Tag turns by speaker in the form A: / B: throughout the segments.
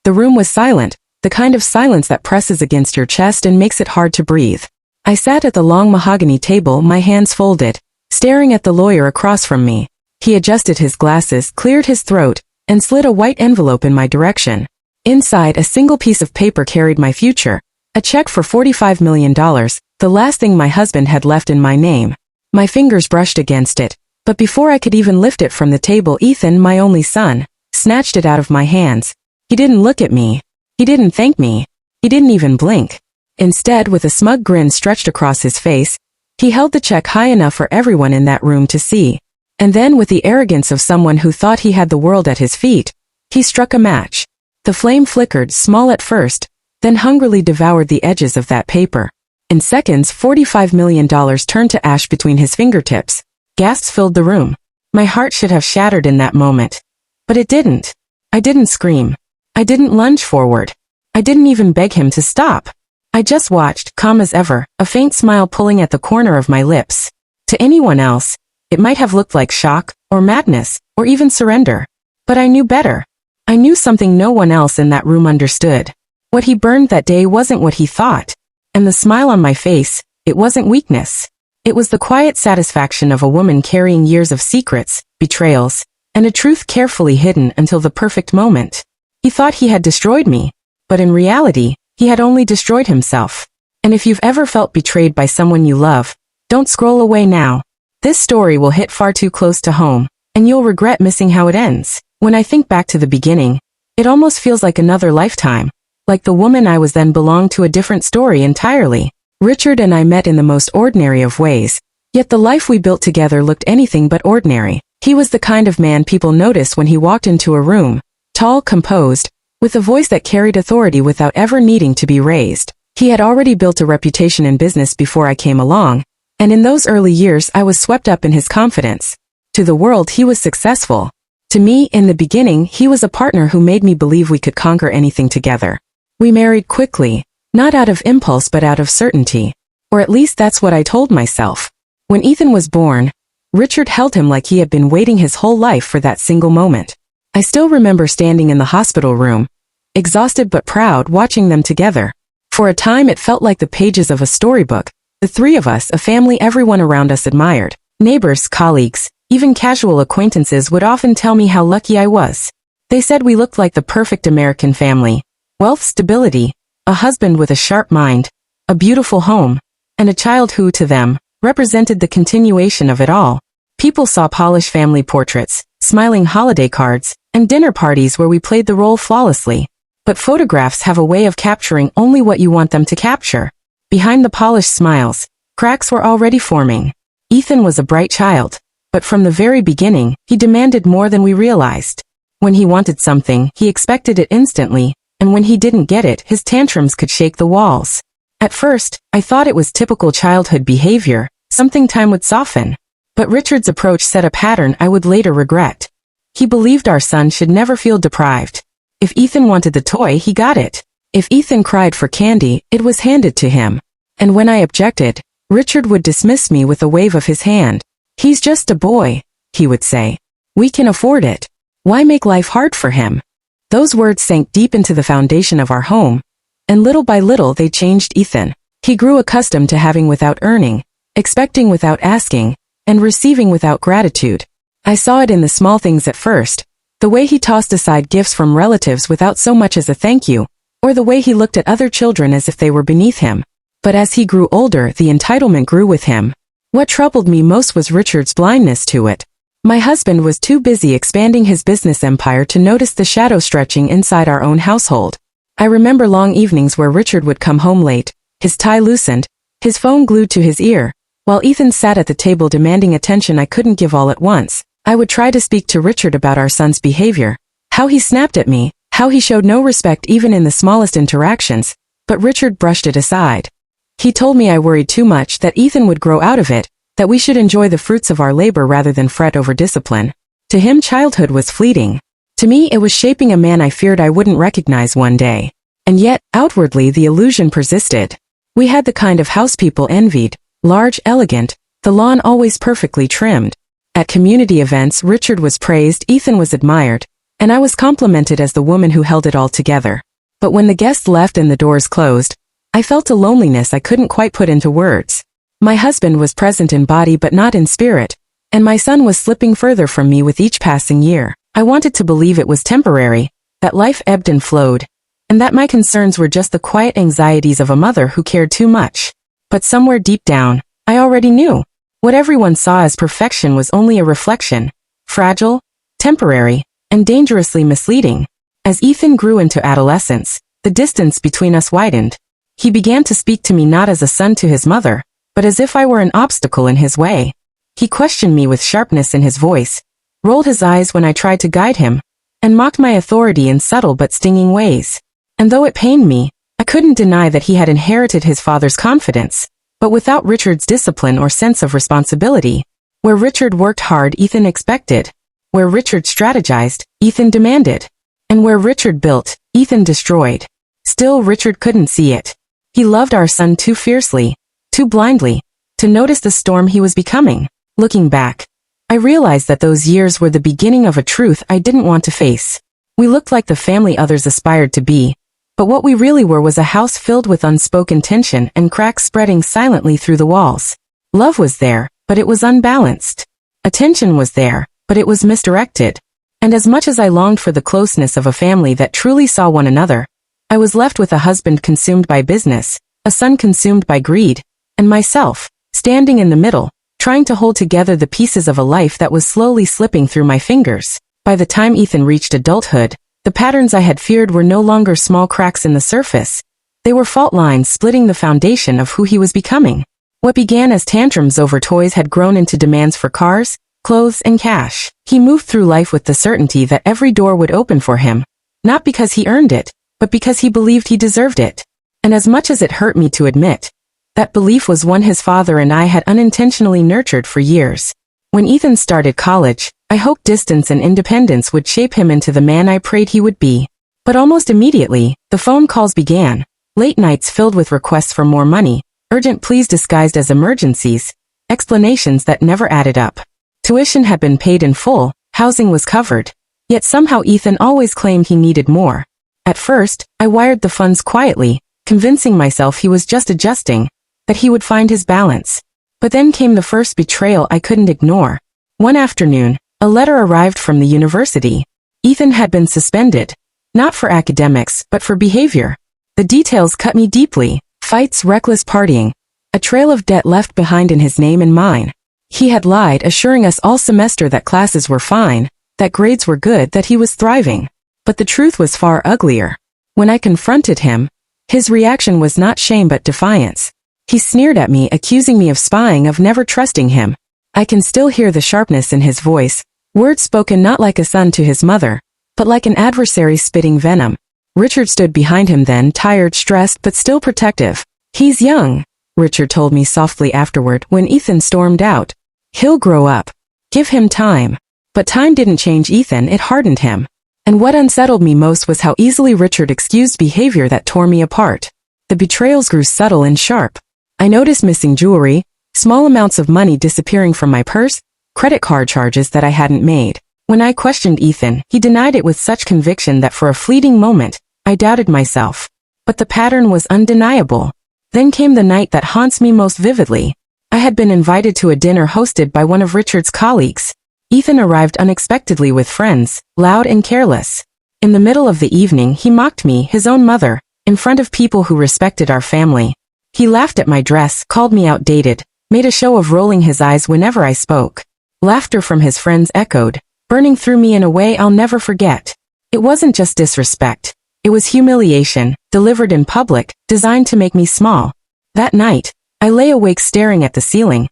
A: The room was silent, the kind of silence that presses against your chest and makes it hard to breathe. I sat at the long mahogany table, my hands folded, staring at the lawyer across from me. He adjusted his glasses, cleared his throat, and slid a white envelope in my direction. Inside, a single piece of paper carried my future, a check for $45 million, the last thing my husband had left in my name. My fingers brushed against it, but before I could even lift it from the table, Ethan, my only son, snatched it out of my hands. He didn't look at me. He didn't thank me. He didn't even blink. Instead, with a smug grin stretched across his face, he held the check high enough for everyone in that room to see. And then, with the arrogance of someone who thought he had the world at his feet, he struck a match. The flame flickered, small at first, then hungrily devoured the edges of that paper. In seconds, $45 million turned to ash between his fingertips. Gasps filled the room. My heart should have shattered in that moment. But it didn't. I didn't scream. I didn't lunge forward. I didn't even beg him to stop. I just watched, calm as ever, a faint smile pulling at the corner of my lips. To anyone else, it might have looked like shock, or madness, or even surrender. But I knew better. I knew something no one else in that room understood. What he burned that day wasn't what he thought. And the smile on my face, it wasn't weakness. It was the quiet satisfaction of a woman carrying years of secrets, betrayals, and a truth carefully hidden until the perfect moment. He thought he had destroyed me. But in reality, he had only destroyed himself. And if you've ever felt betrayed by someone you love, don't scroll away now. This story will hit far too close to home, and you'll regret missing how it ends. When I think back to the beginning, it almost feels like another lifetime. Like the woman I was then belonged to a different story entirely. Richard and I met in the most ordinary of ways, yet the life we built together looked anything but ordinary. He was the kind of man people noticed when he walked into a room, tall, composed, with a voice that carried authority without ever needing to be raised. He had already built a reputation in business before I came along, and in those early years I was swept up in his confidence. To the world he was successful. To me, in the beginning, he was a partner who made me believe we could conquer anything together. We married quickly, not out of impulse but out of certainty. Or at least that's what I told myself. When Ethan was born, Richard held him like he had been waiting his whole life for that single moment. I still remember standing in the hospital room, exhausted but proud, watching them together. For a time it felt like the pages of a storybook. The three of us, a family everyone around us admired. Neighbors, colleagues, even casual acquaintances would often tell me how lucky I was. They said we looked like the perfect American family. Wealth, stability, a husband with a sharp mind, a beautiful home, and a child who, to them, represented the continuation of it all. People saw polished family portraits, smiling holiday cards, and dinner parties where we played the role flawlessly. But photographs have a way of capturing only what you want them to capture. Behind the polished smiles, cracks were already forming. Ethan was a bright child, but from the very beginning, he demanded more than we realized. When he wanted something, he expected it instantly, and when he didn't get it, his tantrums could shake the walls. At first, I thought it was typical childhood behavior, something time would soften. But Richard's approach set a pattern I would later regret. He believed our son should never feel deprived. If Ethan wanted the toy, he got it. If Ethan cried for candy, it was handed to him. And when I objected, Richard would dismiss me with a wave of his hand. "He's just a boy," he would say. "We can afford it. Why make life hard for him?" Those words sank deep into the foundation of our home, and little by little they changed Ethan. He grew accustomed to having without earning, expecting without asking, and receiving without gratitude. I saw it in the small things at first, the way he tossed aside gifts from relatives without so much as a thank you, or the way he looked at other children as if they were beneath him. But as he grew older, the entitlement grew with him. What troubled me most was Richard's blindness to it. My husband was too busy expanding his business empire to notice the shadow stretching inside our own household. I remember long evenings where Richard would come home late, his tie loosened, his phone glued to his ear, while Ethan sat at the table demanding attention I couldn't give all at once. I would try to speak to Richard about our son's behavior, how he snapped at me, how he showed no respect even in the smallest interactions, but Richard brushed it aside. He told me I worried too much, that Ethan would grow out of it, that we should enjoy the fruits of our labor rather than fret over discipline. To him, childhood was fleeting. To me, it was shaping a man I feared I wouldn't recognize one day. And yet, outwardly, the illusion persisted. We had the kind of house people envied, large, elegant, the lawn always perfectly trimmed. At community events, Richard was praised, Ethan was admired, and I was complimented as the woman who held it all together. But when the guests left and the doors closed, I felt a loneliness I couldn't quite put into words. My husband was present in body but not in spirit, and my son was slipping further from me with each passing year. I wanted to believe it was temporary, that life ebbed and flowed, and that my concerns were just the quiet anxieties of a mother who cared too much. But somewhere deep down, I already knew. What everyone saw as perfection was only a reflection, fragile, temporary, and dangerously misleading. As Ethan grew into adolescence, the distance between us widened. He began to speak to me not as a son to his mother, but as if I were an obstacle in his way. He questioned me with sharpness in his voice, rolled his eyes when I tried to guide him, and mocked my authority in subtle but stinging ways. And though it pained me, I couldn't deny that he had inherited his father's confidence, but without Richard's discipline or sense of responsibility. Where Richard worked hard, Ethan expected. Where Richard strategized, Ethan demanded. And where Richard built, Ethan destroyed. Still, Richard couldn't see it. He loved our son too fiercely, too blindly, to notice the storm he was becoming. Looking back, I realized that those years were the beginning of a truth I didn't want to face. We looked like the family others aspired to be, but what we really were was a house filled with unspoken tension and cracks spreading silently through the walls. Love was there, but it was unbalanced. Attention was there, but it was misdirected. And as much as I longed for the closeness of a family that truly saw one another, I was left with a husband consumed by business, a son consumed by greed, and myself, standing in the middle, trying to hold together the pieces of a life that was slowly slipping through my fingers. By the time Ethan reached adulthood, the patterns I had feared were no longer small cracks in the surface. They were fault lines splitting the foundation of who he was becoming. What began as tantrums over toys had grown into demands for cars, clothes, and cash. He moved through life with the certainty that every door would open for him, not because he earned it, but because he believed he deserved it. And as much as it hurt me to admit, that belief was one his father and I had unintentionally nurtured for years. When Ethan started college, I hoped distance and independence would shape him into the man I prayed he would be. But almost immediately, the phone calls began, late nights filled with requests for more money, urgent pleas disguised as emergencies, explanations that never added up. Tuition had been paid in full, housing was covered, yet somehow Ethan always claimed he needed more. At first, I wired the funds quietly, convincing myself he was just adjusting, that he would find his balance. But then came the first betrayal I couldn't ignore. One afternoon, a letter arrived from the university. Ethan had been suspended, not for academics, but for behavior. The details cut me deeply: fights, reckless partying, a trail of debt left behind in his name and mine. He had lied, assuring us all semester that classes were fine, that grades were good, that he was thriving. But the truth was far uglier. When I confronted him, his reaction was not shame but defiance. He sneered at me, accusing me of spying, of never trusting him. I can still hear the sharpness in his voice, words spoken not like a son to his mother, but like an adversary spitting venom. Richard stood behind him then, tired, stressed, but still protective. "He's young," Richard told me softly afterward when Ethan stormed out. "He'll grow up. Give him time." But time didn't change Ethan, it hardened him. And what unsettled me most was how easily Richard excused behavior that tore me apart. The betrayals grew subtle and sharp. I noticed missing jewelry, small amounts of money disappearing from my purse, credit card charges that I hadn't made. When I questioned Ethan, he denied it with such conviction that for a fleeting moment, I doubted myself. But the pattern was undeniable. Then came the night that haunts me most vividly. I had been invited to a dinner hosted by one of Richard's colleagues. Ethan arrived unexpectedly with friends, loud and careless. In the middle of the evening, he mocked me, his own mother, in front of people who respected our family. He laughed at my dress, called me outdated, made a show of rolling his eyes whenever I spoke. Laughter from his friends echoed, burning through me in a way I'll never forget. It wasn't just disrespect. It was humiliation, delivered in public, designed to make me small. That night, I lay awake staring at the ceiling,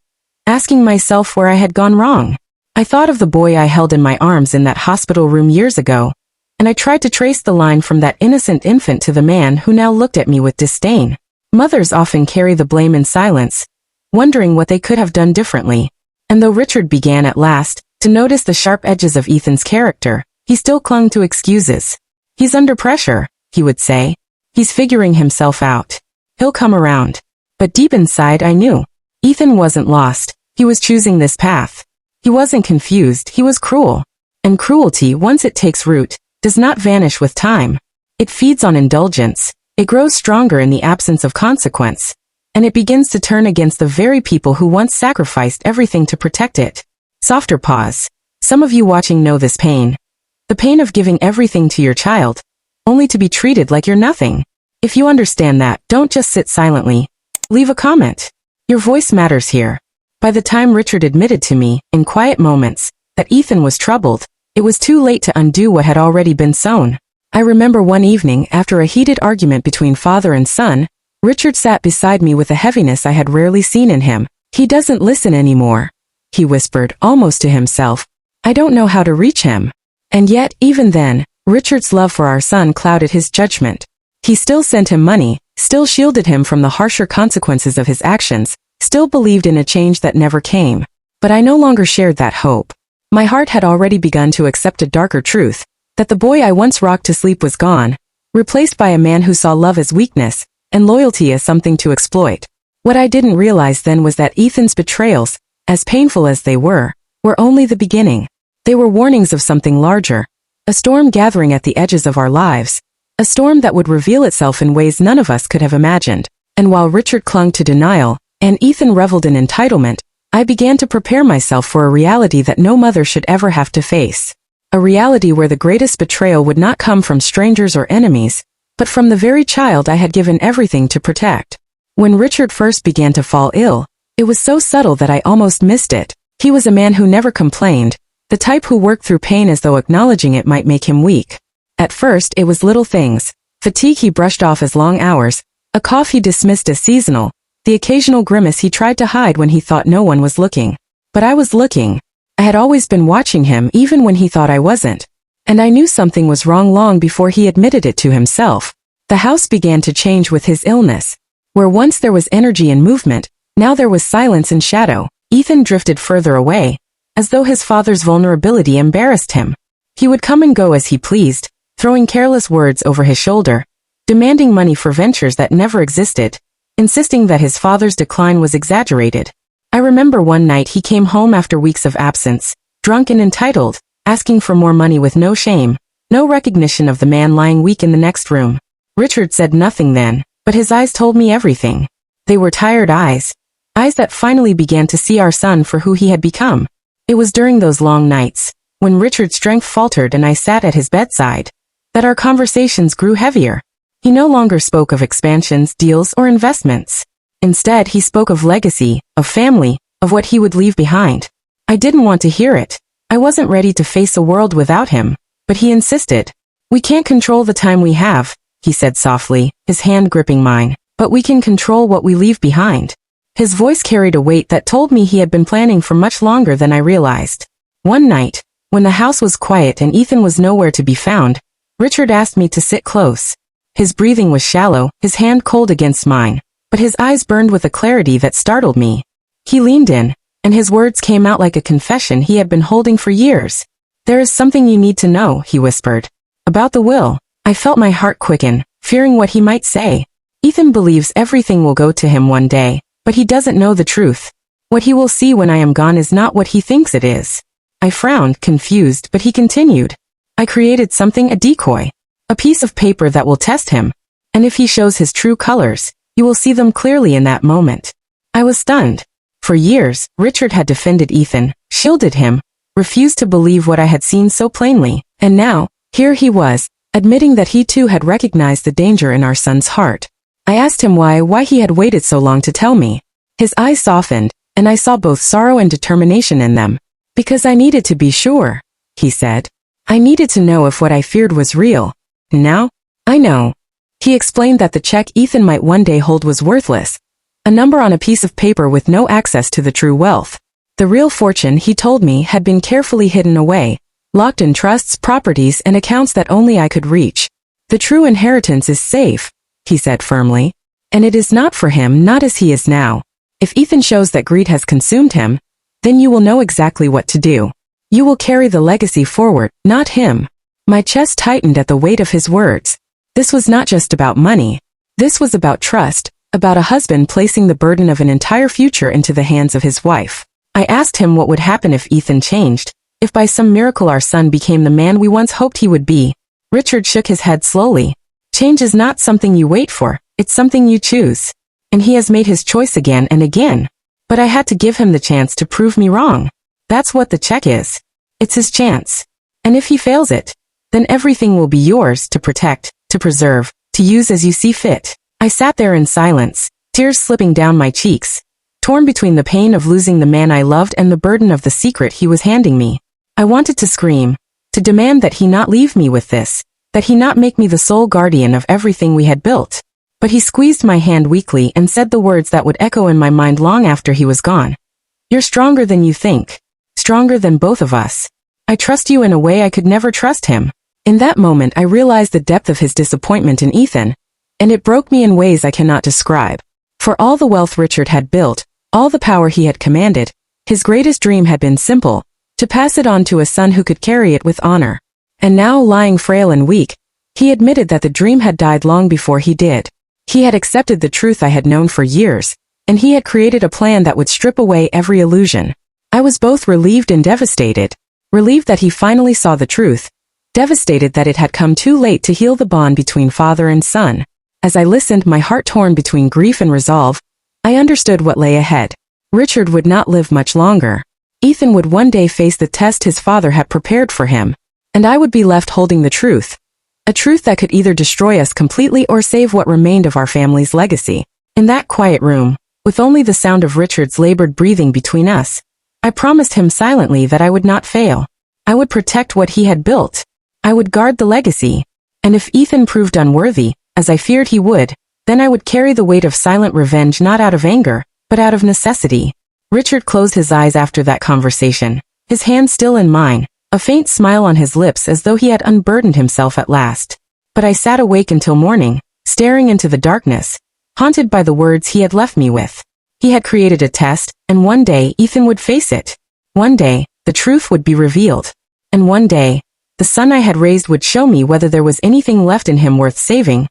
A: asking myself where I had gone wrong. I thought of the boy I held in my arms in that hospital room years ago, and I tried to trace the line from that innocent infant to the man who now looked at me with disdain. Mothers often carry the blame in silence, wondering what they could have done differently. And though Richard began at last to notice the sharp edges of Ethan's character, he still clung to excuses. "He's under pressure," he would say. "He's figuring himself out. He'll come around." But deep inside I knew. Ethan wasn't lost. He was choosing this path. He wasn't confused, he was cruel. And cruelty, once it takes root, does not vanish with time. It feeds on indulgence. It grows stronger in the absence of consequence. And it begins to turn against the very people who once sacrificed everything to protect it. Softer pause. Some of you watching know this pain. The pain of giving everything to your child, only to be treated like you're nothing. If you understand that, don't just sit silently. Leave a comment. Your voice matters here. By the time Richard admitted to me, in quiet moments, that Ethan was troubled, it was too late to undo what had already been sown. I remember one evening, after a heated argument between father and son, Richard sat beside me with a heaviness I had rarely seen in him. He doesn't listen anymore, he whispered, almost to himself. I don't know how to reach him. And yet, even then, Richard's love for our son clouded his judgment. He still sent him money, still shielded him from the harsher consequences of his actions, still believed in a change that never came. But I no longer shared that hope. My heart had already begun to accept a darker truth, that the boy I once rocked to sleep was gone, replaced by a man who saw love as weakness, and loyalty as something to exploit. What I didn't realize then was that Ethan's betrayals, as painful as they were only the beginning. They were warnings of something larger, a storm gathering at the edges of our lives, a storm that would reveal itself in ways none of us could have imagined. And while Richard clung to denial, and Ethan reveled in entitlement, I began to prepare myself for a reality that no mother should ever have to face. A reality where the greatest betrayal would not come from strangers or enemies, but from the very child I had given everything to protect. When Richard first began to fall ill, it was so subtle that I almost missed it. He was a man who never complained, the type who worked through pain as though acknowledging it might make him weak. At first it was little things, fatigue he brushed off as long hours, a cough he dismissed as seasonal, the occasional grimace he tried to hide when he thought no one was looking. But I was looking. I had always been watching him even when he thought I wasn't. And I knew something was wrong long before he admitted it to himself. The house began to change with his illness. Where once there was energy and movement, now there was silence and shadow. Ethan drifted further away, as though his father's vulnerability embarrassed him. He would come and go as he pleased, throwing careless words over his shoulder, demanding money for ventures that never existed, insisting that his father's decline was exaggerated. I remember one night he came home after weeks of absence, drunk and entitled, asking for more money with no shame, no recognition of the man lying weak in the next room. Richard said nothing then, but his eyes told me everything. They were tired eyes that finally began to see our son for who he had become. It was during those long nights, when Richard's strength faltered and I sat at his bedside, that our conversations grew heavier. He no longer spoke of expansions, deals, or investments. Instead, he spoke of legacy, of family, of what he would leave behind. I didn't want to hear it. I wasn't ready to face a world without him, but he insisted. We can't control the time we have, he said softly, his hand gripping mine, but we can control what we leave behind. His voice carried a weight that told me he had been planning for much longer than I realized. One night, when the house was quiet and Ethan was nowhere to be found, Richard asked me to sit close. His breathing was shallow, his hand cold against mine, but his eyes burned with a clarity that startled me. He leaned in, and his words came out like a confession he had been holding for years. There is something you need to know, he whispered. About the will. I felt my heart quicken, fearing what he might say. Ethan believes everything will go to him one day, but he doesn't know the truth. What he will see when I am gone is not what he thinks it is. I frowned, confused, but he continued. I created something, a decoy. A piece of paper that will test him. And if he shows his true colors, you will see them clearly in that moment. I was stunned. For years, Richard had defended Ethan, shielded him, refused to believe what I had seen so plainly. And now, here he was, admitting that he too had recognized the danger in our son's heart. I asked him why he had waited so long to tell me. His eyes softened, and I saw both sorrow and determination in them. Because I needed to be sure, he said. I needed to know if what I feared was real. Now, I know. He explained that the check Ethan might one day hold was worthless. A number on a piece of paper with no access to the true wealth. The real fortune, he told me, had been carefully hidden away, locked in trusts, properties, and accounts that only I could reach. The true inheritance is safe, he said firmly. And it is not for him, not as he is now. If Ethan shows that greed has consumed him, then you will know exactly what to do. You will carry the legacy forward, not him. My chest tightened at the weight of his words. This was not just about money. This was about trust, about a husband placing the burden of an entire future into the hands of his wife. I asked him what would happen if Ethan changed, If by some miracle our son became the man we once hoped he would be. Richard shook his head slowly. Change is not something you wait for, it's something you choose. And he has made his choice again and again. But I had to give him the chance to prove me wrong. That's what the check is. It's his chance. And if he fails it, then everything will be yours to protect, to preserve, to use as you see fit. I sat there in silence, tears slipping down my cheeks, torn between the pain of losing the man I loved and the burden of the secret he was handing me. I wanted to scream, to demand that he not leave me with this, that he not make me the sole guardian of everything we had built. But he squeezed my hand weakly and said the words that would echo in my mind long after he was gone. You're stronger than you think. Stronger than both of us. I trust you in a way I could never trust him. In that moment I realized the depth of his disappointment in Ethan, and it broke me in ways I cannot describe. For all the wealth Richard had built, all the power he had commanded, his greatest dream had been simple, to pass it on to a son who could carry it with honor. And now, lying frail and weak, he admitted that the dream had died long before he did. He had accepted the truth I had known for years, and he had created a plan that would strip away every illusion. I was both relieved and devastated. Relieved that he finally saw the truth, devastated that it had come too late to heal the bond between father and son. As I listened, my heart torn between grief and resolve, I understood what lay ahead. Richard would not live much longer. Ethan would one day face the test his father had prepared for him, and I would be left holding the truth. A truth that could either destroy us completely or save what remained of our family's legacy. In that quiet room, with only the sound of Richard's labored breathing between us, I promised him silently that I would not fail. I would protect what he had built. I would guard the legacy. And if Ethan proved unworthy, as I feared he would, then I would carry the weight of silent revenge not out of anger, but out of necessity. Richard closed his eyes after that conversation, his hand still in mine, a faint smile on his lips as though he had unburdened himself at last. But I sat awake until morning, staring into the darkness, haunted by the words he had left me with. He had created a test, and one day Ethan would face it. One day, the truth would be revealed. And one day, the son I had raised would show me whether there was anything left in him worth saving,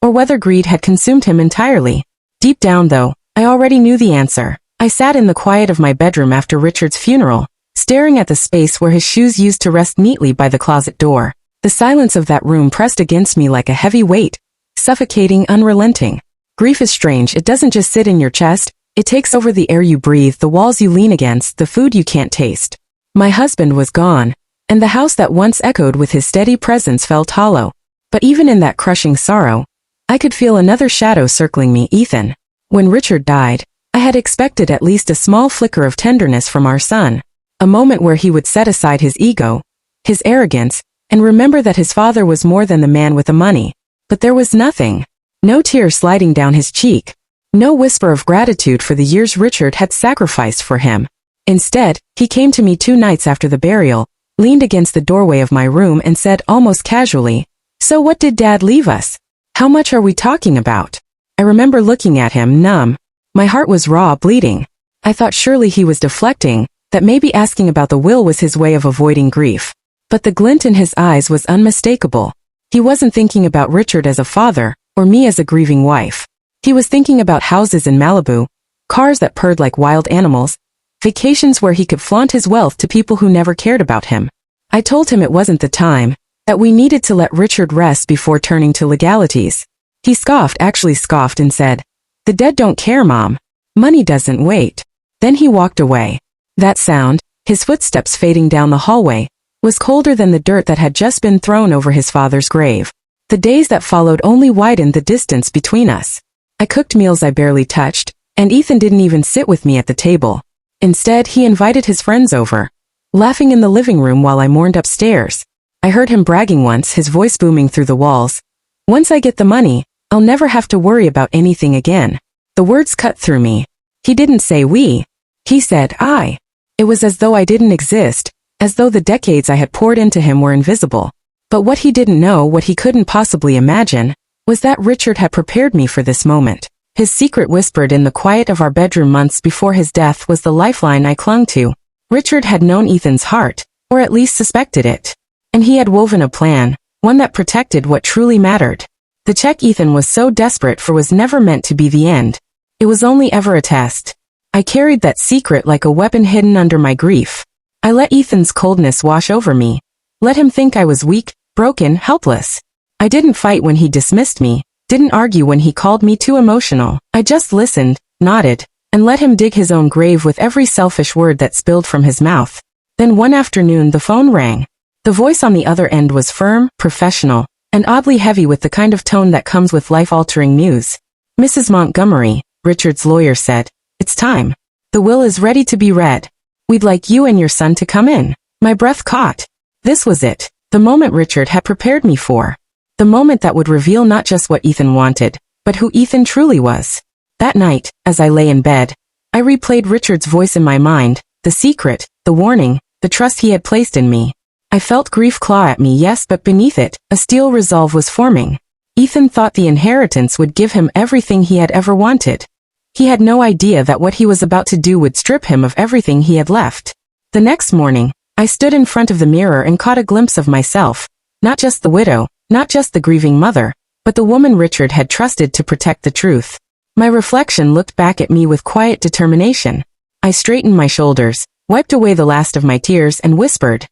A: or whether greed had consumed him entirely. Deep down, though, I already knew the answer. I sat in the quiet of my bedroom after Richard's funeral, staring at the space where his shoes used to rest neatly by the closet door. The silence of that room pressed against me like a heavy weight, suffocating, unrelenting. Grief is strange. It doesn't just sit in your chest, it takes over the air you breathe, the walls you lean against, the food you can't taste. My husband was gone, and the house that once echoed with his steady presence felt hollow. But even in that crushing sorrow, I could feel another shadow circling me, Ethan. When Richard died, I had expected at least a small flicker of tenderness from our son, a moment where he would set aside his ego, his arrogance, and remember that his father was more than the man with the money. But there was nothing. No tear sliding down his cheek. No whisper of gratitude for the years Richard had sacrificed for him. Instead, he came to me 2 nights after the burial, leaned against the doorway of my room and said almost casually, "So what did Dad leave us? How much are we talking about?" I remember looking at him, numb. My heart was raw, bleeding. I thought surely he was deflecting, that maybe asking about the will was his way of avoiding grief. But the glint in his eyes was unmistakable. He wasn't thinking about Richard as a father, or me as a grieving wife. He was thinking about houses in Malibu, cars that purred like wild animals, vacations where he could flaunt his wealth to people who never cared about him. I told him it wasn't the time, that we needed to let Richard rest before turning to legalities. He scoffed, actually scoffed, and said, "The dead don't care, Mom. Money doesn't wait." Then he walked away. That sound, his footsteps fading down the hallway, was colder than the dirt that had just been thrown over his father's grave. The days that followed only widened the distance between us. I cooked meals I barely touched, and Ethan didn't even sit with me at the table. Instead, he invited his friends over, laughing in the living room while I mourned upstairs. I heard him bragging once, his voice booming through the walls. "Once I get the money, I'll never have to worry about anything again." The words cut through me. He didn't say we. He said I. It was as though I didn't exist, as though the decades I had poured into him were invisible. But what he didn't know, what he couldn't possibly imagine, was that Richard had prepared me for this moment. His secret, whispered in the quiet of our bedroom months before his death, was the lifeline I clung to. Richard had known Ethan's heart, or at least suspected it. And he had woven a plan, one that protected what truly mattered. The check Ethan was so desperate for was never meant to be the end. It was only ever a test. I carried that secret like a weapon hidden under my grief. I let Ethan's coldness wash over me. Let him think I was weak, broken, helpless. I didn't fight when he dismissed me, didn't argue when he called me too emotional. I just listened, nodded, and let him dig his own grave with every selfish word that spilled from his mouth. Then one afternoon the phone rang. The voice on the other end was firm, professional, and oddly heavy with the kind of tone that comes with life-altering news. "Mrs. Montgomery," Richard's lawyer said, "it's time. The will is ready to be read. We'd like you and your son to come in." My breath caught. This was it, the moment Richard had prepared me for. The moment that would reveal not just what Ethan wanted, but who Ethan truly was. That night, as I lay in bed, I replayed Richard's voice in my mind, the secret, the warning, the trust he had placed in me. I felt grief claw at me, yes, but beneath it, a steel resolve was forming. Ethan thought the inheritance would give him everything he had ever wanted. He had no idea that what he was about to do would strip him of everything he had left. The next morning, I stood in front of the mirror and caught a glimpse of myself, not just the widow, not just the grieving mother, but the woman Richard had trusted to protect the truth. My reflection looked back at me with quiet determination. I straightened my shoulders, wiped away the last of my tears, and whispered,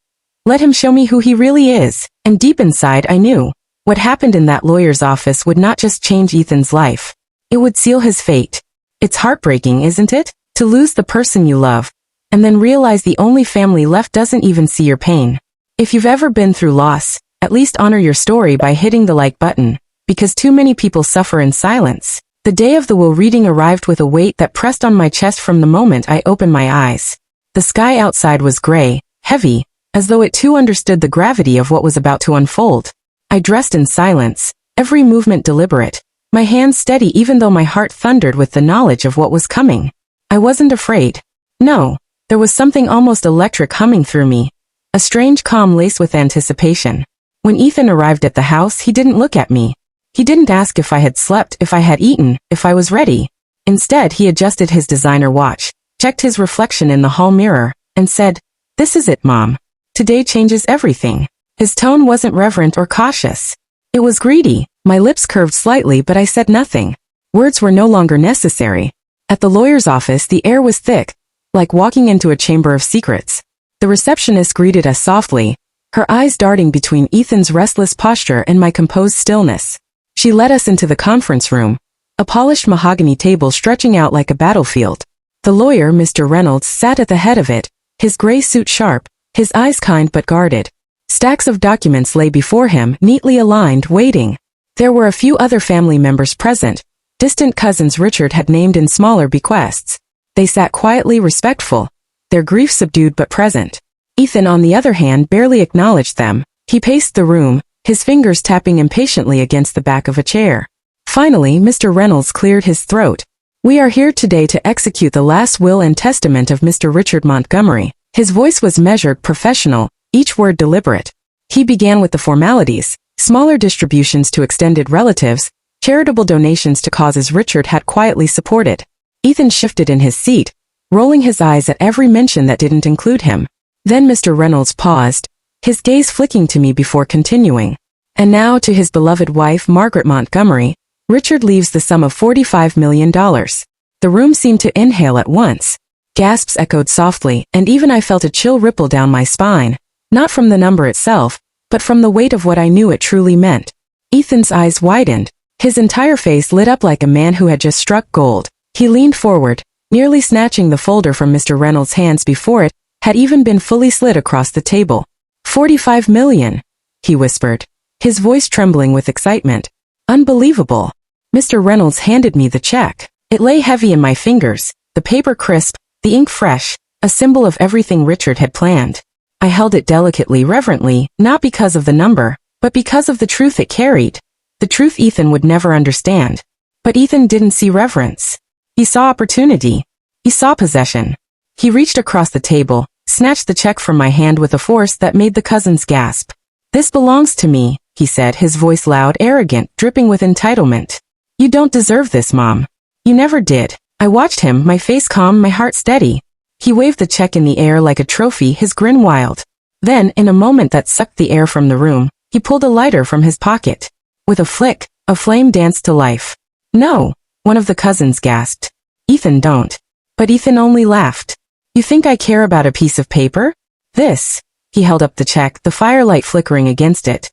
A: "Let him show me who he really is." And deep inside I knew, what happened in that lawyer's office would not just change Ethan's life. It would seal his fate. It's heartbreaking, isn't it? To lose the person you love, and then realize the only family left doesn't even see your pain. If you've ever been through loss, at least honor your story by hitting the like button, because too many people suffer in silence. The day of the will reading arrived with a weight that pressed on my chest from the moment I opened my eyes. The sky outside was gray, heavy, as though it too understood the gravity of what was about to unfold. I dressed in silence, every movement deliberate, my hands steady even though my heart thundered with the knowledge of what was coming. I wasn't afraid. No, there was something almost electric humming through me, a strange calm laced with anticipation. When Ethan arrived at the house, he didn't look at me. He didn't ask if I had slept, if I had eaten, if I was ready. Instead, he adjusted his designer watch, checked his reflection in the hall mirror, and said, "This is it, Mom. Today changes everything." His tone wasn't reverent or cautious. It was greedy. My lips curved slightly, but I said nothing. Words were no longer necessary. At the lawyer's office, the air was thick, like walking into a chamber of secrets. The receptionist greeted us softly, her eyes darting between Ethan's restless posture and my composed stillness. She led us into the conference room, a polished mahogany table stretching out like a battlefield. The lawyer, Mr. Reynolds, sat at the head of it, his gray suit sharp, his eyes kind but guarded. Stacks of documents lay before him, neatly aligned, waiting. There were a few other family members present, distant cousins Richard had named in smaller bequests. They sat quietly respectful, their grief subdued but present. Ethan, on the other hand, barely acknowledged them. He paced the room, his fingers tapping impatiently against the back of a chair. Finally, Mr. Reynolds cleared his throat. "We are here today to execute the last will and testament of Mr. Richard Montgomery." His voice was measured, professional, each word deliberate. He began with the formalities, smaller distributions to extended relatives, charitable donations to causes Richard had quietly supported. Ethan shifted in his seat, rolling his eyes at every mention that didn't include him. Then Mr. Reynolds paused, his gaze flicking to me before continuing. "And now to his beloved wife, Margaret Montgomery, Richard leaves the sum of $45 million. The room seemed to inhale at once. Gasps echoed softly, and even I felt a chill ripple down my spine, not from the number itself, but from the weight of what I knew it truly meant. Ethan's eyes widened, his entire face lit up like a man who had just struck gold. He leaned forward, nearly snatching the folder from Mr. Reynolds' hands before it had even been fully slid across the table. $45 million, he whispered, his voice trembling with excitement. Unbelievable. Mr. Reynolds handed me the check. It lay heavy in my fingers, the paper crisp, the ink fresh, a symbol of everything Richard had planned. I held it delicately, reverently, not because of the number, but because of the truth it carried. The truth Ethan would never understand. But Ethan didn't see reverence. He saw opportunity. He saw possession. He reached across the table, snatched the check from my hand with a force that made the cousins gasp. "This belongs to me," he said, his voice loud, arrogant, dripping with entitlement. "You don't deserve this, Mom. You never did." I watched him, my face calm, my heart steady. He waved the check in the air like a trophy, his grin wild. Then, in a moment that sucked the air from the room, he pulled a lighter from his pocket. With a flick, a flame danced to life. "No," one of the cousins gasped. "Ethan, don't." But Ethan only laughed. "You think I care about a piece of paper? This. He held up the check, the firelight flickering against it.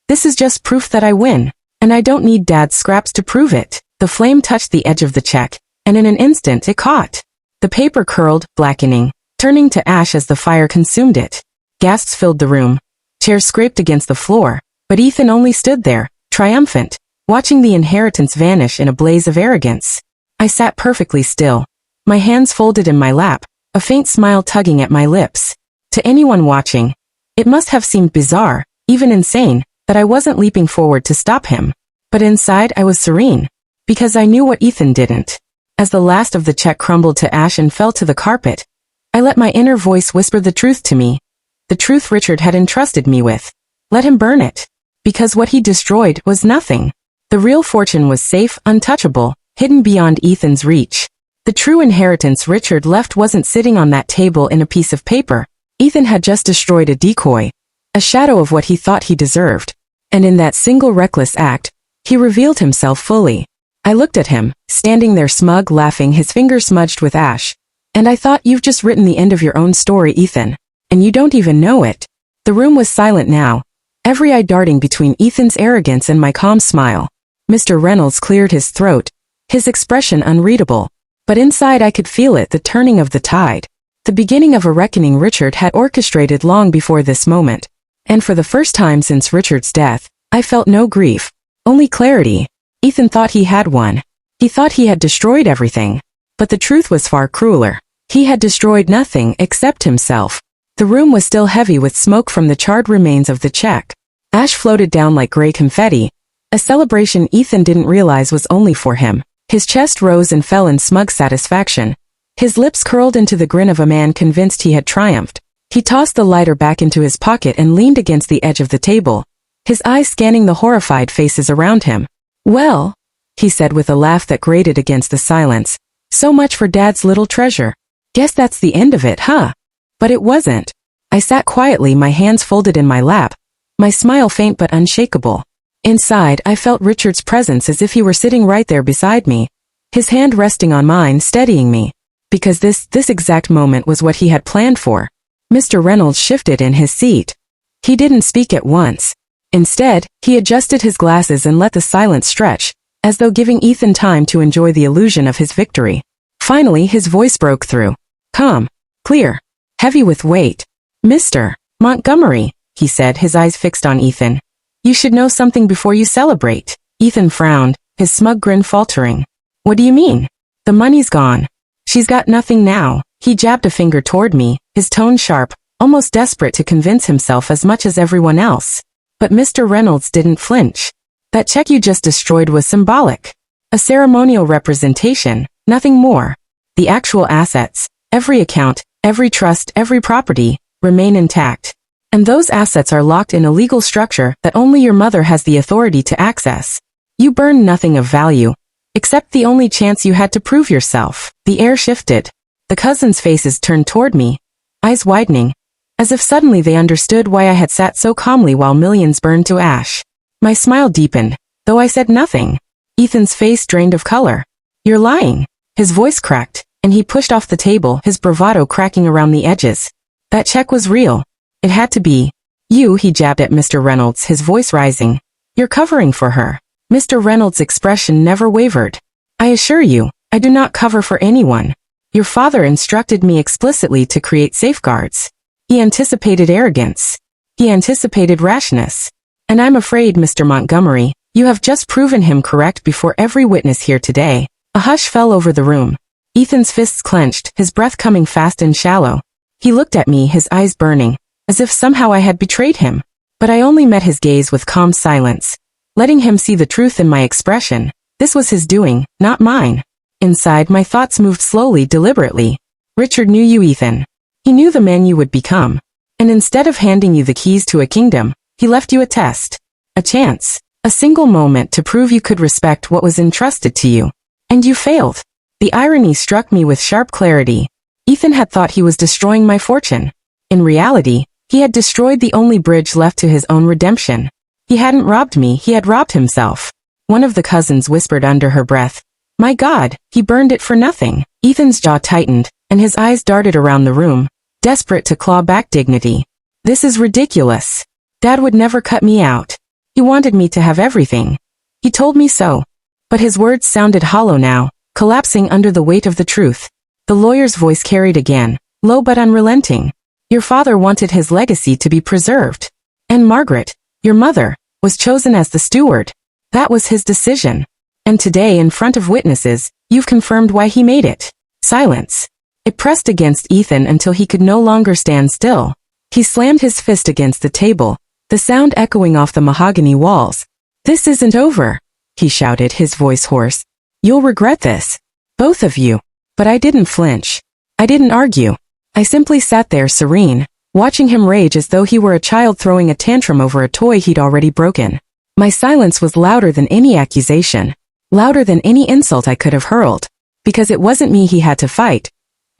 A: This is just proof that I win, and I don't need Dad's scraps to prove it. The flame touched the edge of the check, and in an instant it caught. The paper curled, blackening, turning to ash as the fire consumed it. Gasps filled the room. Chairs scraped against the floor, but Ethan only stood there, triumphant, watching the inheritance vanish in a blaze of arrogance. I sat perfectly still, my hands folded in my lap, a faint smile tugging at my lips. To anyone watching, it must have seemed bizarre, even insane, that I wasn't leaping forward to stop him. But inside I was serene, because I knew what Ethan didn't. As the last of the check crumbled to ash and fell to the carpet, I let my inner voice whisper the truth to me. The truth Richard had entrusted me with. Let him burn it. Because what he destroyed was nothing. The real fortune was safe, untouchable, hidden beyond Ethan's reach. The true inheritance Richard left wasn't sitting on that table in a piece of paper. Ethan had just destroyed a decoy, a shadow of what he thought he deserved. And in that single reckless act, he revealed himself fully. I looked at him, standing there smug, laughing, his fingers smudged with ash. And I thought, you've just written the end of your own story, Ethan. And you don't even know it. The room was silent now, every eye darting between Ethan's arrogance and my calm smile. Mr. Reynolds cleared his throat, his expression unreadable. But inside I could feel it, the turning of the tide. The beginning of a reckoning Richard had orchestrated long before this moment. And for the first time since Richard's death, I felt no grief, only clarity. Ethan thought he had won. He thought he had destroyed everything. But the truth was far crueler. He had destroyed nothing except himself. The room was still heavy with smoke from the charred remains of the check. Ash floated down like gray confetti, a celebration Ethan didn't realize was only for him. His chest rose and fell in smug satisfaction. His lips curled into the grin of a man convinced he had triumphed. He tossed the lighter back into his pocket and leaned against the edge of the table, his eyes scanning the horrified faces around him. Well, he said with a laugh that grated against the silence, so much for Dad's little treasure. Guess that's the end of it, huh? But it wasn't. I sat quietly, my hands folded in my lap, my smile faint but unshakable. Inside, I felt Richard's presence as if he were sitting right there beside me, his hand resting on mine, steadying me. Because this exact moment was what he had planned for. Mr. Reynolds shifted in his seat. He didn't speak at once. Instead, he adjusted his glasses and let the silence stretch, as though giving Ethan time to enjoy the illusion of his victory. Finally, his voice broke through. Calm, clear, heavy with weight. Mr. Montgomery, he said, his eyes fixed on Ethan. You should know something before you celebrate. Ethan frowned, his smug grin faltering. What do you mean? The money's gone. She's got nothing now. He jabbed a finger toward me, his tone sharp, almost desperate to convince himself as much as everyone else. But Mr. Reynolds didn't flinch. That check you just destroyed was symbolic. A ceremonial representation, nothing more. The actual assets, every account, every trust, every property, remain intact. And those assets are locked in a legal structure that only your mother has the authority to access. You burned nothing of value, except the only chance you had to prove yourself. The air shifted. The cousins' faces turned toward me, eyes widening, as if suddenly they understood why I had sat so calmly while millions burned to ash. My smile deepened, though I said nothing. Ethan's face drained of color. You're lying. His voice cracked, and he pushed off the table, his bravado cracking around the edges. That check was real. It had to be. You, he jabbed at Mr. Reynolds, his voice rising. You're covering for her. Mr. Reynolds' expression never wavered. I assure you, I do not cover for anyone. Your father instructed me explicitly to create safeguards. He anticipated arrogance. He anticipated rashness. And I'm afraid, Mr. Montgomery, you have just proven him correct before every witness here today. A hush fell over the room. Ethan's fists clenched, his breath coming fast and shallow. He looked at me, his eyes burning, as if somehow I had betrayed him. But I only met his gaze with calm silence, letting him see the truth in my expression. This was his doing, not mine. Inside, my thoughts moved slowly, deliberately. Richard knew you, Ethan. He knew the man you would become. And instead of handing you the keys to a kingdom, he left you a test. A chance. A single moment to prove you could respect what was entrusted to you. And you failed. The irony struck me with sharp clarity. Ethan had thought he was destroying my fortune. In reality, he had destroyed the only bridge left to his own redemption. He hadn't robbed me, he had robbed himself. One of the cousins whispered under her breath. My God, he burned it for nothing. Ethan's jaw tightened, and his eyes darted around the room, desperate to claw back dignity. This is ridiculous. Dad would never cut me out. He wanted me to have everything. He told me so. But his words sounded hollow now, collapsing under the weight of the truth. The lawyer's voice carried again, low but unrelenting. Your father wanted his legacy to be preserved. And Margaret, your mother, was chosen as the steward. That was his decision. And today, in front of witnesses, you've confirmed why he made it. Silence. It pressed against Ethan until he could no longer stand still. He slammed his fist against the table, the sound echoing off the mahogany walls. This isn't over, he shouted, his voice hoarse. You'll regret this. Both of you. But I didn't flinch. I didn't argue. I simply sat there serene, watching him rage as though he were a child throwing a tantrum over a toy he'd already broken. My silence was louder than any accusation, louder than any insult I could have hurled, because it wasn't me he had to fight.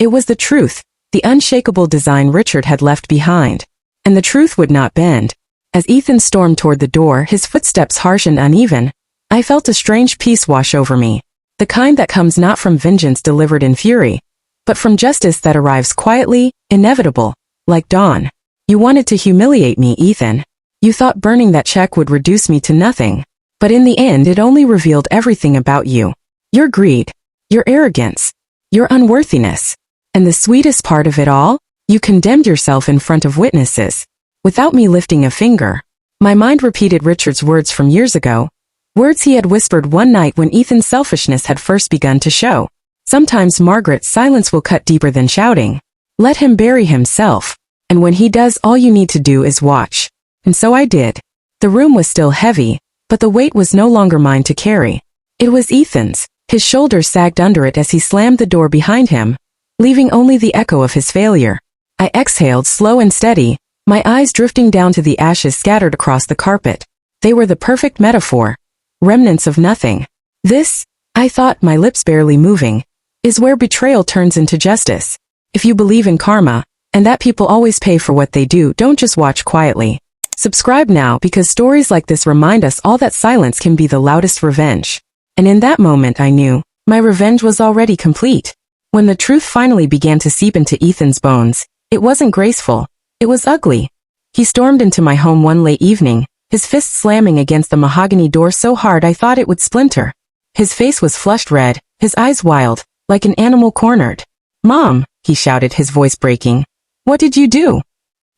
A: It was the truth, the unshakable design Richard had left behind. And the truth would not bend. As Ethan stormed toward the door, his footsteps harsh and uneven, I felt a strange peace wash over me, the kind that comes not from vengeance delivered in fury, but from justice that arrives quietly, inevitable, like dawn. You wanted to humiliate me, Ethan. You thought burning that check would reduce me to nothing. But in the end it only revealed everything about you. Your greed, your arrogance, your unworthiness. And the sweetest part of it all, you condemned yourself in front of witnesses, without me lifting a finger. My mind repeated Richard's words from years ago, words he had whispered one night when Ethan's selfishness had first begun to show. Sometimes, Margaret, silence will cut deeper than shouting. Let him bury himself. And when he does, all you need to do is watch. And so I did. The room was still heavy, but the weight was no longer mine to carry. It was Ethan's. His shoulders sagged under it as he slammed the door behind him, leaving only the echo of his failure. I exhaled, slow and steady, my eyes drifting down to the ashes scattered across the carpet. They were the perfect metaphor. Remnants of nothing. This, I thought, my lips barely moving, is where betrayal turns into justice. If you believe in karma, and that people always pay for what they do, don't just watch quietly. Subscribe now, because stories like this remind us all that silence can be the loudest revenge. And in that moment I knew, my revenge was already complete. When the truth finally began to seep into Ethan's bones, it wasn't graceful. It was ugly. He stormed into my home one late evening, his fist slamming against the mahogany door so hard I thought it would splinter. His face was flushed red, his eyes wild, like an animal cornered. Mom, he shouted, his voice breaking. What did you do?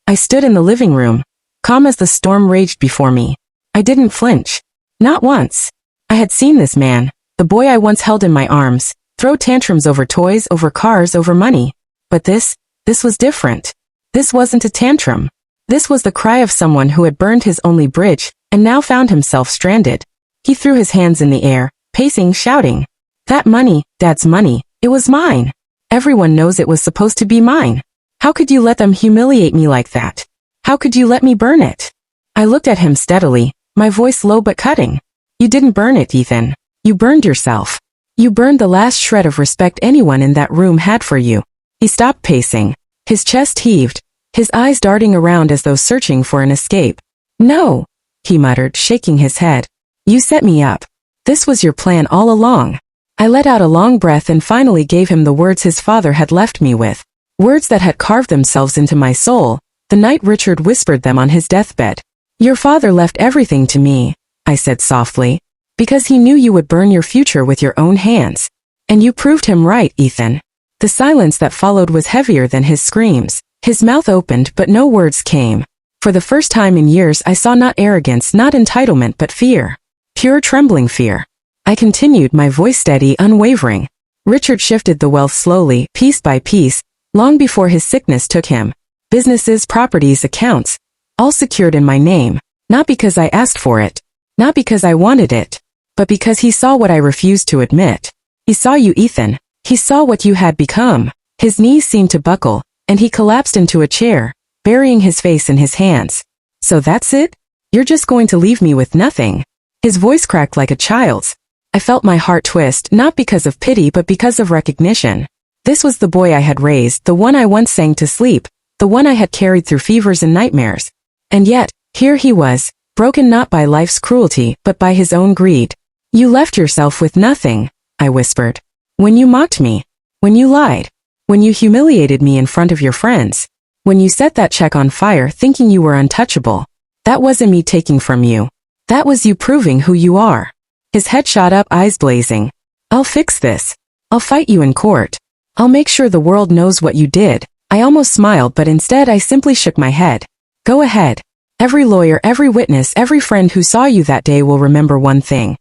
A: I stood in the living room, calm as the storm raged before me. I didn't flinch. Not once. I had seen this man, the boy I once held in my arms, throw tantrums over toys, over cars, over money. But this was different. This wasn't a tantrum. This was the cry of someone who had burned his only bridge, and now found himself stranded. He threw his hands in the air, pacing, shouting. That money, Dad's money, it was mine. Everyone knows it was supposed to be mine. How could you let them humiliate me like that? How could you let me burn it? I looked at him steadily, my voice low but cutting. You didn't burn it, Ethan. You burned yourself. You burned the last shred of respect anyone in that room had for you. He stopped pacing. His chest heaved, his eyes darting around as though searching for an escape. No, he muttered, shaking his head. You set me up. This was your plan all along. I let out a long breath and finally gave him the words his father had left me with. Words that had carved themselves into my soul, the night Richard whispered them on his deathbed. Your father left everything to me, I said softly, because he knew you would burn your future with your own hands. And you proved him right, Ethan. The silence that followed was heavier than his screams. His mouth opened but no words came. For the first time in years I saw not arrogance, not entitlement, but fear. Pure trembling fear. I continued, my voice steady, unwavering. Richard shifted the wealth slowly, piece by piece, long before his sickness took him. Businesses, properties, accounts, all secured in my name. Not because I asked for it. Not because I wanted it. But because he saw what I refused to admit. He saw you, Ethan. He saw what you had become. His knees seemed to buckle, and he collapsed into a chair, burying his face in his hands. So that's it? You're just going to leave me with nothing? His voice cracked like a child's. I felt my heart twist, not because of pity but because of recognition. This was the boy I had raised, the one I once sang to sleep, the one I had carried through fevers and nightmares. And yet, here he was, broken not by life's cruelty, but by his own greed. You left yourself with nothing, I whispered. When you mocked me, when you lied, when you humiliated me in front of your friends, When you set that check on fire thinking you were untouchable, that wasn't me taking from you. That was you proving who you are. His head shot up, eyes blazing. I'll fix this. I'll fight you in court. I'll make sure the world knows what you did. I almost smiled, but instead I simply shook my head. Go ahead. Every lawyer, every witness, every friend who saw you that day will remember one thing.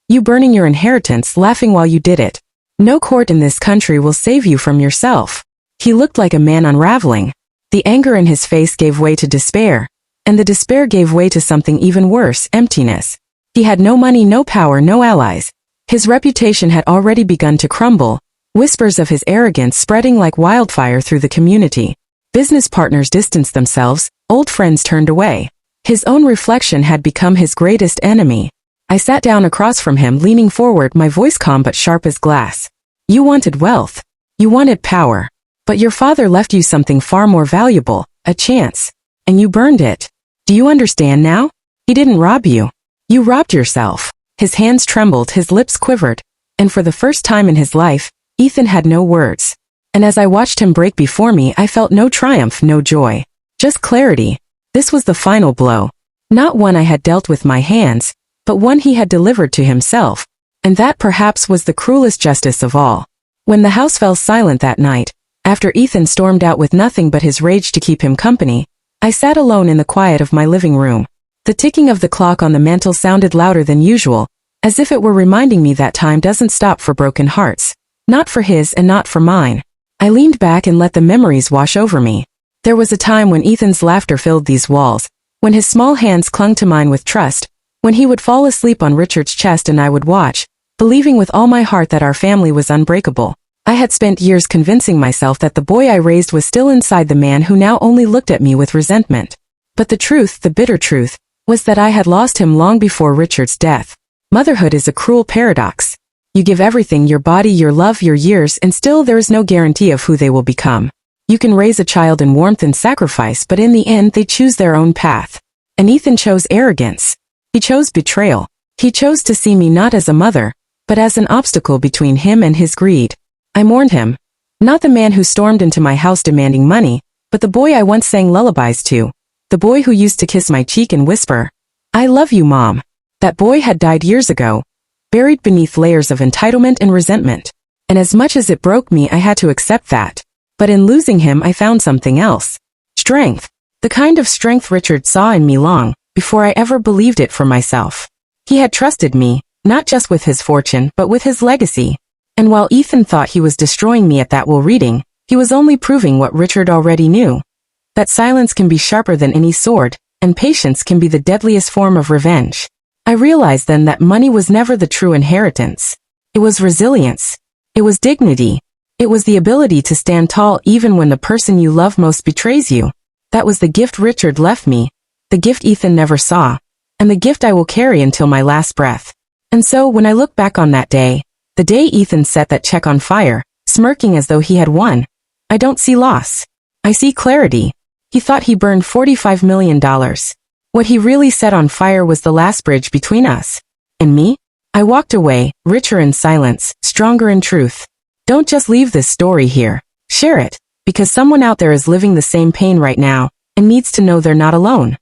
A: You burning your inheritance, laughing while you did it. No court in this country will save you from yourself. He looked like a man unraveling. The anger in his face gave way to despair, and the despair gave way to something even worse, emptiness. He had no money, no power, no allies. His reputation had already begun to crumble, whispers of his arrogance spreading like wildfire through the community. Business partners distanced themselves, old friends turned away. His own reflection had become his greatest enemy. I sat down across from him, leaning forward, my voice calm but sharp as glass. You wanted wealth. You wanted power. But your father left you something far more valuable, a chance. And you burned it. Do you understand now? He didn't rob you. You robbed yourself. His hands trembled, his lips quivered. And for the first time in his life, Ethan had no words. And as I watched him break before me, I felt no triumph, no joy. Just clarity. This was the final blow. Not one I had dealt with my hands, but one he had delivered to himself. And that perhaps was the cruelest justice of all. When the house fell silent that night, after Ethan stormed out with nothing but his rage to keep him company, I sat alone in the quiet of my living room. The ticking of the clock on the mantel sounded louder than usual, as if it were reminding me that time doesn't stop for broken hearts. Not for his and not for mine. I leaned back and let the memories wash over me. There was a time when Ethan's laughter filled these walls, when his small hands clung to mine with trust, when he would fall asleep on Richard's chest and I would watch, believing with all my heart that our family was unbreakable. I had spent years convincing myself that the boy I raised was still inside the man who now only looked at me with resentment. But the truth, the bitter truth, was that I had lost him long before Richard's death. Motherhood is a cruel paradox. You give everything, your body, your love, your years, and still there is no guarantee of who they will become. You can raise a child in warmth and sacrifice, but in the end they choose their own path. And Ethan chose arrogance. He chose betrayal. He chose to see me not as a mother, but as an obstacle between him and his greed. I mourned him. Not the man who stormed into my house demanding money, but the boy I once sang lullabies to. The boy who used to kiss my cheek and whisper, "I love you, Mom." That boy had died years ago, buried beneath layers of entitlement and resentment. And as much as it broke me, I had to accept that. But in losing him, I found something else. Strength. The kind of strength Richard saw in me long before I ever believed it for myself. He had trusted me, not just with his fortune, but with his legacy. And while Ethan thought he was destroying me at that will reading, he was only proving what Richard already knew. That silence can be sharper than any sword, and patience can be the deadliest form of revenge. I realized then that money was never the true inheritance. It was resilience. It was dignity. It was the ability to stand tall even when the person you love most betrays you. That was the gift Richard left me, the gift Ethan never saw, and the gift I will carry until my last breath. And so when I look back on that day, the day Ethan set that check on fire, smirking as though he had won, I don't see loss. I see clarity. He thought he burned $45 million. What he really set on fire was the last bridge between us. And me? I walked away, richer in silence, stronger in truth. Don't just leave this story here. Share it, because someone out there is living the same pain right now, and needs to know they're not alone.